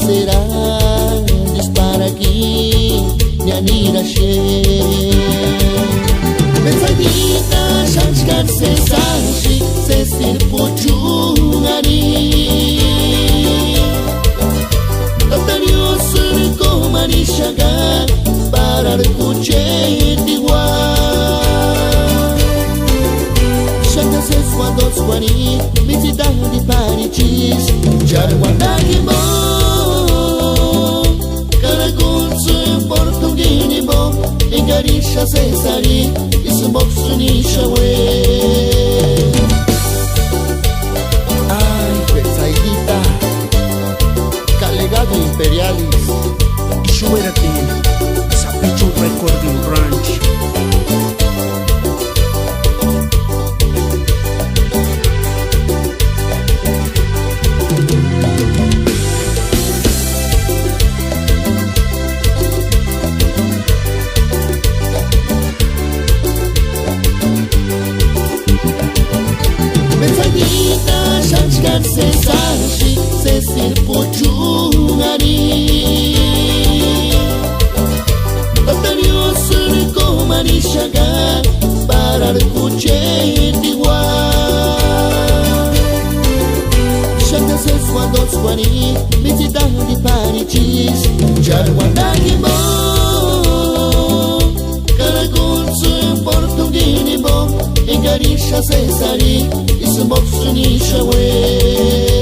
será dispara aqui nyanira she Benzadita shashkar se sashi se stir pochungari Tatario surko manishaga parar kuche diwa Shaka se swado swani mitida di parichis Jarwandagi mo Karagunsu portugini mo Ingarisha Cesari Ismoksunisha we Ay, Betsaidita Calegado Imperialis Suérate, Sapicho Recording Ranch. Betsaidita shashkar se sashi se stir pochungari Tatario surko manishaga parar kuche diwa Shaka se swado swani mitida di parichis Jarwandagi mo Karagunsu portugini mo Ingarisha Cesari Ismoksunisha we